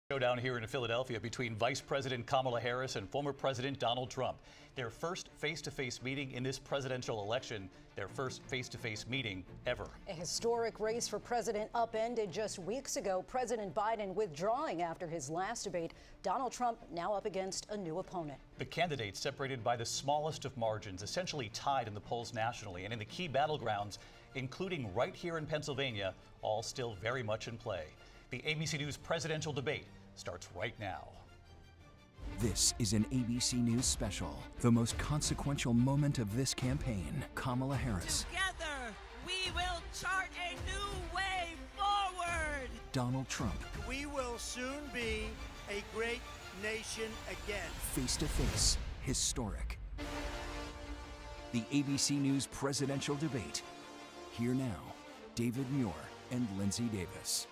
Showdown here in Philadelphia between Vice President Kamala Harris and former President Donald Trump. Their first face-to-face meeting in this presidential election, their first face-to-face meeting ever. A historic race for president upended just weeks ago. President Biden withdrawing after his last debate. Donald Trump now up against a new opponent. The candidates separated by the smallest of margins, essentially tied in the polls nationally and in the key battlegrounds, including right here in Pennsylvania, all still very much in play. The ABC News presidential debate starts right now. This is an ABC News special. The most consequential moment of this campaign. Kamala Harris. Together, we will chart a new way forward. Donald Trump. We will soon be a great nation again. Face to face. Historic. The ABC News presidential debate. Here now, David Muir and Lindsay Davis.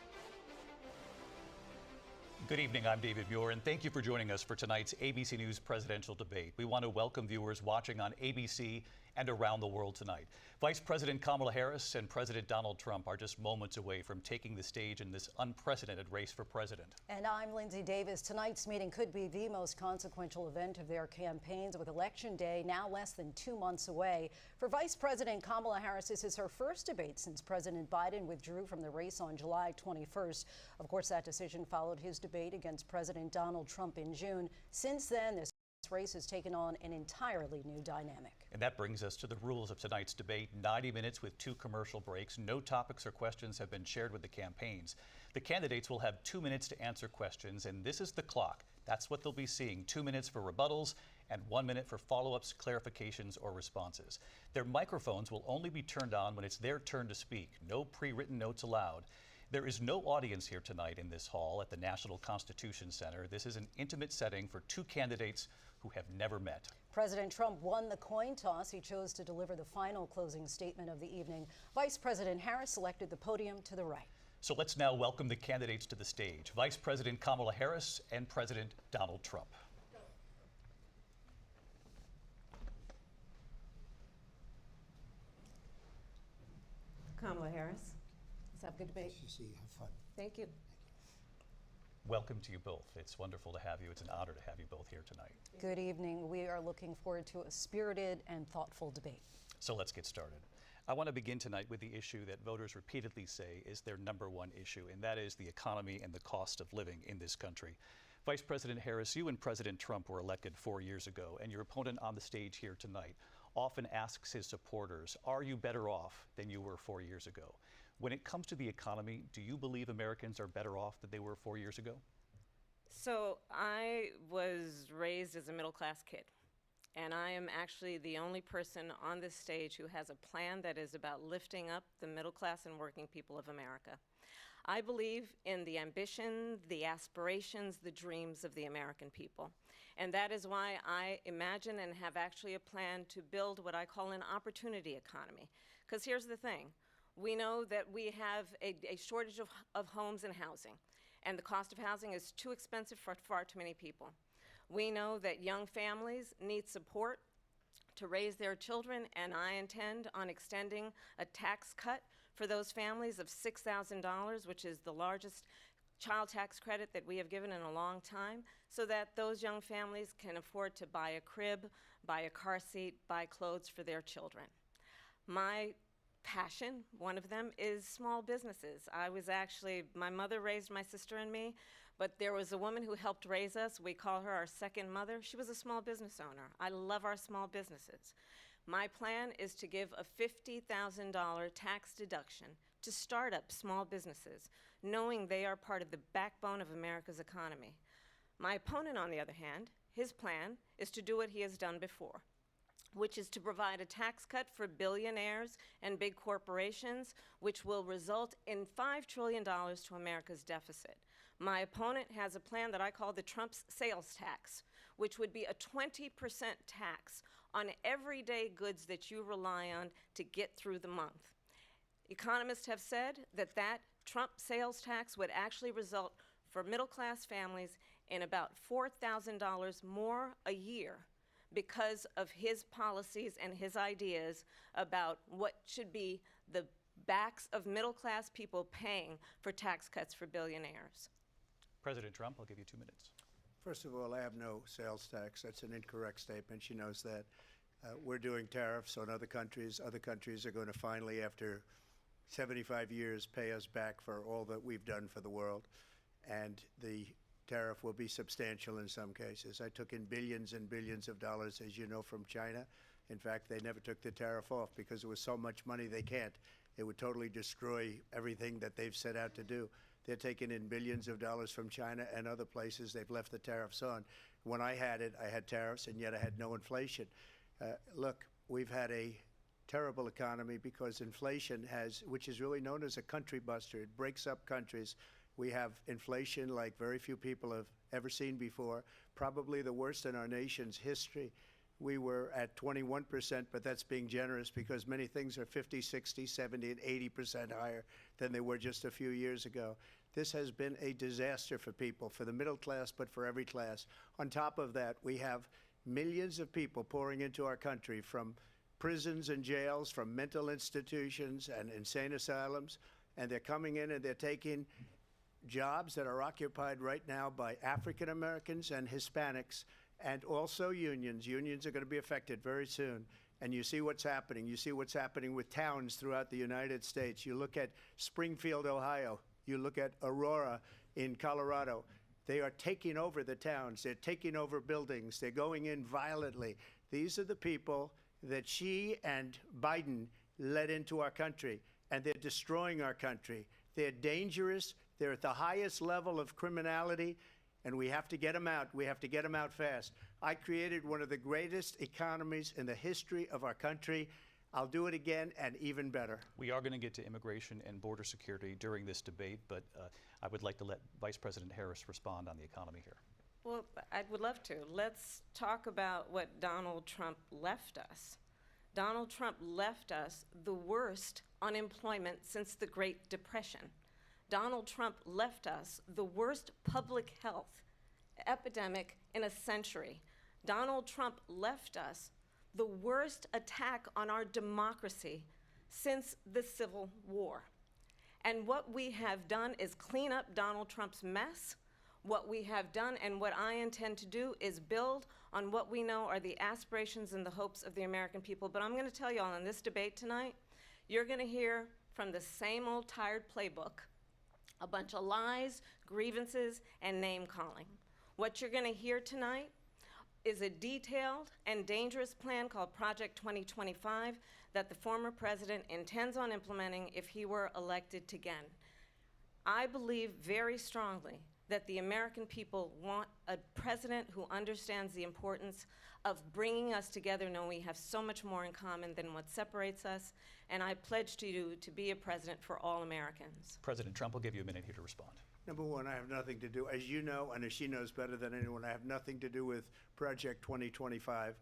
Good evening, I'm David Muir, and thank you for joining us for tonight's ABC News presidential debate. We want to welcome viewers watching on ABC and around the world tonight. Vice President Kamala Harris and President Donald Trump are just moments away from taking the stage in this unprecedented race for president. And I'm Lindsay Davis. Tonight's meeting could be the most consequential event of their campaigns, with Election Day now less than 2 months away. For Vice President Kamala Harris, this is her first debate since President Biden withdrew from the race on July 21st. Of course, that decision followed his debate against President Donald Trump in June. Since then, this race has taken on an entirely new dynamic. And that brings us to the rules of tonight's debate. 90 minutes with 2 commercial breaks. No topics or questions have been shared with the campaigns. The candidates will have 2 minutes to answer questions, and this is the clock. That's what they'll be seeing. 2 minutes for rebuttals and 1 minute for follow-ups, clarifications, or responses. Their microphones will only be turned on when it's their turn to speak. No pre-written notes allowed. There is no audience here tonight in this hall at the National Constitution Center. This is an intimate setting for 2 candidates who have never met. President Trump won the coin toss. He chose to deliver the final closing statement of the evening. Vice President Harris selected the podium to the right. So let's now welcome the candidates to the stage. Vice President Kamala Harris and President Donald Trump. Kamala Harris. Let's have a good debate. See you. Have fun. Thank you. Welcome to you both. It's wonderful to have you. It's an honor to have you both here tonight. Good evening. We are looking forward to a spirited and thoughtful debate. So let's get started. I want to begin tonight with the issue that voters repeatedly say is their #1 issue, and that is the economy and the cost of living in this country. Vice President Harris, you and President Trump were elected 4 years ago, and your opponent on the stage here tonight often asks his supporters, are you better off than you were 4 years ago? When it comes to the economy, do you believe Americans are better off than they were 4 years ago? So I was raised as a middle-class kid, and I am actually the only person on this stage who has a plan that is about lifting up the middle class and working people of America. I believe in the ambition, the aspirations, the dreams of the American people. And that is why I imagine and have actually a plan to build what I call an opportunity economy. Because here's the thing. We know that we have a shortage of homes and housing, and the cost of housing is too expensive for far too many people. We know that young families need support to raise their children, and I intend on extending a tax cut for those families of $6,000, which is the largest child tax credit that we have given in a long time, so that those young families can afford to buy a crib, buy a car seat, buy clothes for their children. My passion, one of them, is small businesses. My mother raised my sister and me, but there was a woman who helped raise us. We call her our second mother. She was a small business owner. I love our small businesses. My plan is to give a $50,000 tax deduction to start up small businesses, knowing they are part of the backbone of America's economy. My opponent, on the other hand, his plan is to do what he has done before, which is to provide a tax cut for billionaires and big corporations, which will result in $5 trillion to America's deficit. My opponent has a plan that I call the Trump's sales tax, which would be a 20% tax on everyday goods that you rely on to get through the month. Economists have said that that Trump sales tax would actually result for middle-class families in about $4,000 more a year because of his policies and his ideas about what should be the backs of middle-class people paying for tax cuts for billionaires. President Trump, I'll give you 2 minutes. First of all, I have no sales tax. That's an incorrect statement. She knows that. We're doing tariffs on other countries. Other countries are going to finally, after 75 years, pay us back for all that we've done for the world. And the tariff will be substantial in some cases. I took in billions and billions of dollars, as you know, from China. In fact, they never took the tariff off because it was so much money they can't. It would totally destroy everything that they've set out to do. They're taking in billions of dollars from China and other places. They've left the tariffs on. When I had it, I had tariffs, and yet I had no inflation. Look, we've had a terrible economy because inflation has, which is really known as a country buster. It breaks up countries. We have inflation like very few people have ever seen before, probably the worst in our nation's history. We were at 21%, but that's being generous because many things are 50, 60, 70, and 80% higher than they were just a few years ago. This has been a disaster for people, for the middle class, but for every class. On top of that, we have millions of people pouring into our country from prisons and jails, from mental institutions and insane asylums, and they're coming in and they're taking jobs that are occupied right now by African Americans and Hispanics, and also unions. Unions are going to be affected very soon. And you see what's happening. You see what's happening with towns throughout the United States. You look at Springfield, Ohio. You look at Aurora in Colorado. They are taking over the towns. They're taking over buildings. They're going in violently. These are the people that Xi and Biden led into our country, and they're destroying our country. They're dangerous. They're at the highest level of criminality, and we have to get them out. We have to get them out fast. I created one of the greatest economies in the history of our country. I'll do it again and even better. We are going to get to immigration and border security during this debate, but I would like to let Vice President Harris respond on the economy here. Well, I would love to. Let's talk about what Donald Trump left us. Donald Trump left us the worst unemployment since the Great Depression. Donald Trump left us the worst public health epidemic in a century. Donald Trump left us the worst attack on our democracy since the Civil War. And what we have done is clean up Donald Trump's mess. What we have done and what I intend to do is build on what we know are the aspirations and the hopes of the American people. But I'm going to tell you all in this debate tonight, you're going to hear from the same old tired playbook, a bunch of lies, grievances, and name-calling. What you're going to hear tonight is a detailed and dangerous plan called Project 2025 that the former president intends on implementing if he were elected again. I believe very strongly that the American people want a president who understands the importance of bringing us together, knowing we have so much more in common than what separates us, and I pledge to you to be a president for all Americans. President Trump will give you a minute here to respond. Number one, I have nothing to do, as you know, and as she knows better than anyone, I have nothing to do with Project 2025.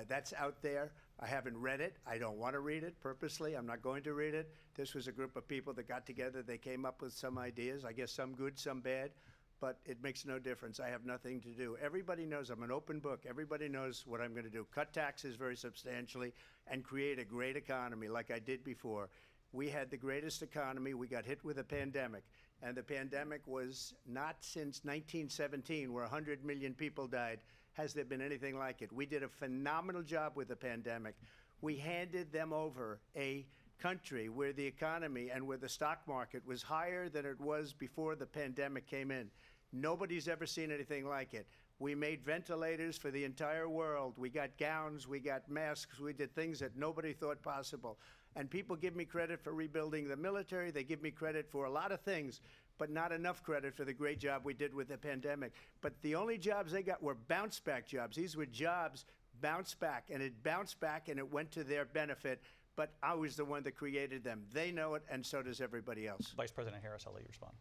That's out there. I haven't read it. I don't want to read it purposely. I'm not going to read it. This was a group of people that got together. They came up with some ideas, I guess some good, some bad, but it makes no difference. I have nothing to do. Everybody knows I'm an open book. Everybody knows what I'm going to do. Cut taxes very substantially and create a great economy like I did before. We had the greatest economy. We got hit with a pandemic. And the pandemic was not since 1917, where 100 million people died, has there been anything like it. We did a phenomenal job with the pandemic. We handed them over a country where the economy and where the stock market was higher than it was before the pandemic came in. Nobody's ever seen anything like it. We made ventilators for the entire world. We got gowns, we got masks, we did things that nobody thought possible. And people give me credit for rebuilding the military. They give me credit for a lot of things, but not enough credit for the great job we did with the pandemic. But the only jobs they got were bounce back jobs. These were jobs bounced back, and it bounced back and it went to their benefit. But I was the one that created them. They know it, and so does everybody else. Vice President Harris, I'll let you respond.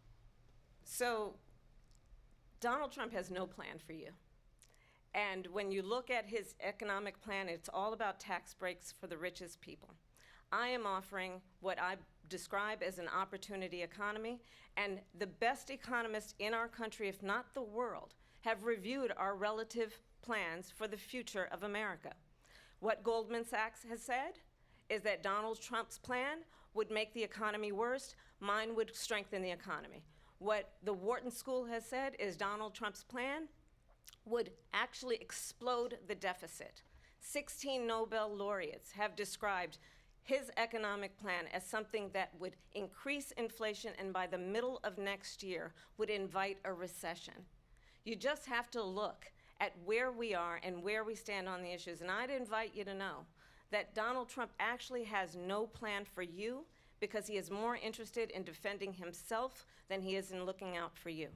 So Donald Trump has no plan for you. And when you look at his economic plan, it's all about tax breaks for the richest people. I am offering what I describe as an opportunity economy, and the best economists in our country, if not the world, have reviewed our relative plans for the future of America. What Goldman Sachs has said is that Donald Trump's plan would make the economy worse, mine would strengthen the economy. What the Wharton School has said is Donald Trump's plan would actually explode the deficit. 16 Nobel laureates have described his economic plan as something that would increase inflation and by the middle of next year would invite a recession. You just have to look at where we are and where we stand on the issues. And I'd invite you to know that Donald Trump actually has no plan for you because he is more interested in defending himself than he is in looking out for you.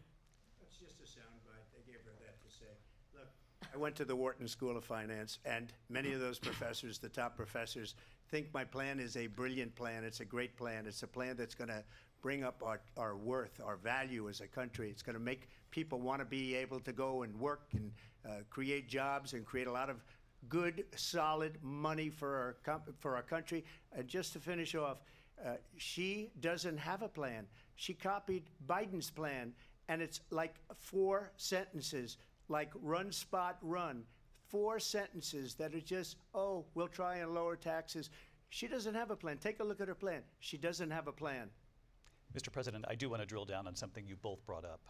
That's just a soundbite. They gave her that to say. Look, I went to the Wharton School of Finance, and many of those professors, the top professors, think my plan is a brilliant plan. It's a great plan. It's a plan that's going to bring up our worth, our value as a country. It's going to make people want to be able to go and work and create jobs and create a lot of good, solid money for our country. And just to finish off, she doesn't have a plan. She copied Biden's plan, and it's like 4 sentences, like run, spot, run. 4 sentences that are just, oh, we'll try and lower taxes. She doesn't have a plan. Take a look at her plan. She doesn't have a plan. Mr. President, I do want to drill down on something you both brought up.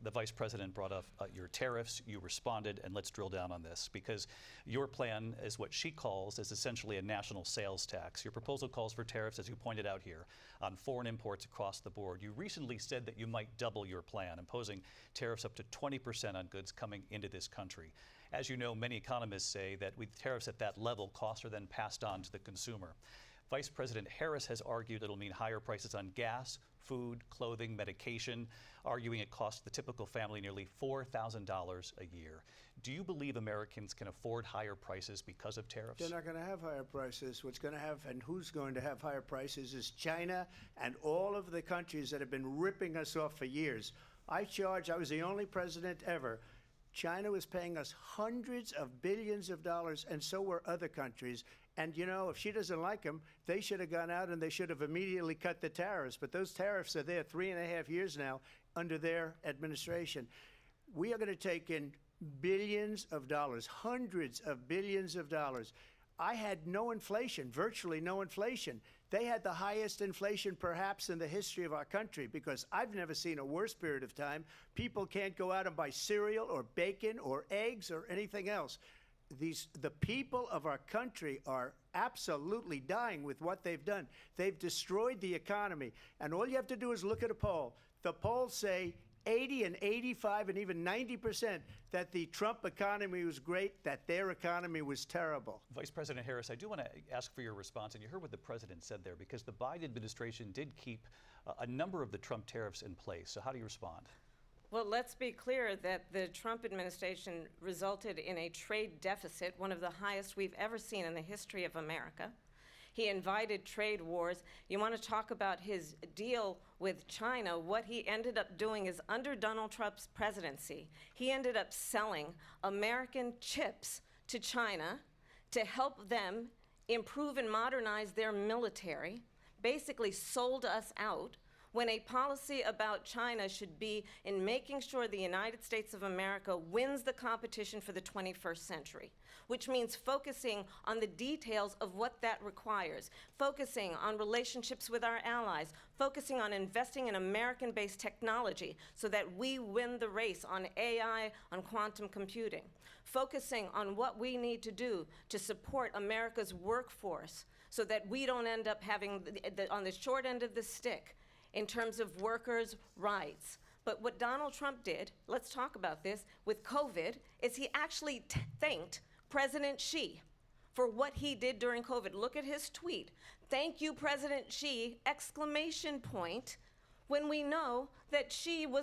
The Vice President brought up your tariffs. You responded, and let's drill down on this because your plan is what she calls is essentially a national sales tax. Your proposal calls for tariffs, as you pointed out here, on foreign imports across the board. You recently said that you might double your plan, imposing tariffs up to 20% on goods coming into this country. As you know, many economists say that with tariffs at that level, costs are then passed on to the consumer. Vice President Harris has argued it'll mean higher prices on gas, food, clothing, medication, arguing it costs the typical family nearly $4,000 a year. Do you believe Americans can afford higher prices because of tariffs? They're not going to have higher prices. What's going to have and who's going to have higher prices is China and all of the countries that have been ripping us off for years. I was the only president ever. China was paying us hundreds of billions of dollars, and so were other countries. And, you know, if she doesn't like them, they should have gone out and they should have immediately cut the tariffs. But those tariffs are there 3.5 years now under their administration. We are going to take in billions of dollars, hundreds of billions of dollars. I had no inflation, virtually no inflation. They had the highest inflation perhaps in the history of our country because I've never seen a worse period of time. People can't go out and buy cereal or bacon or eggs or anything else. The people of our country are absolutely dying with what they've done. They've destroyed the economy. And all you have to do is look at a poll. The polls say 80 and 85 and even 90% that the Trump economy was great, that their economy was terrible. Vice President Harris, I do want to ask for your response, and you heard what the president said there, because the Biden administration did keep a number of the Trump tariffs in place. So how do you respond? Well, let's be clear that the Trump administration resulted in a trade deficit, one of the highest we've ever seen in the history of America. He invited trade wars. You want to talk about his deal with China? What he ended up doing is under Donald Trump's presidency, he ended up selling American chips to China to help them improve and modernize their military, basically sold us out, when a policy about China should be in making sure the United States of America wins the competition for the 21st century, which means focusing on the details of what that requires, focusing on relationships with our allies, focusing on investing in American-based technology so that we win the race on AI, on quantum computing, focusing on what we need to do to support America's workforce so that we don't end up having, on the short end of the stick, in terms of workers' rights. But what Donald Trump did, let's talk about this, with COVID, is he actually thanked President Xi for what he did during COVID. Look at his tweet. Thank you, President Xi, exclamation point, when we know that Xi was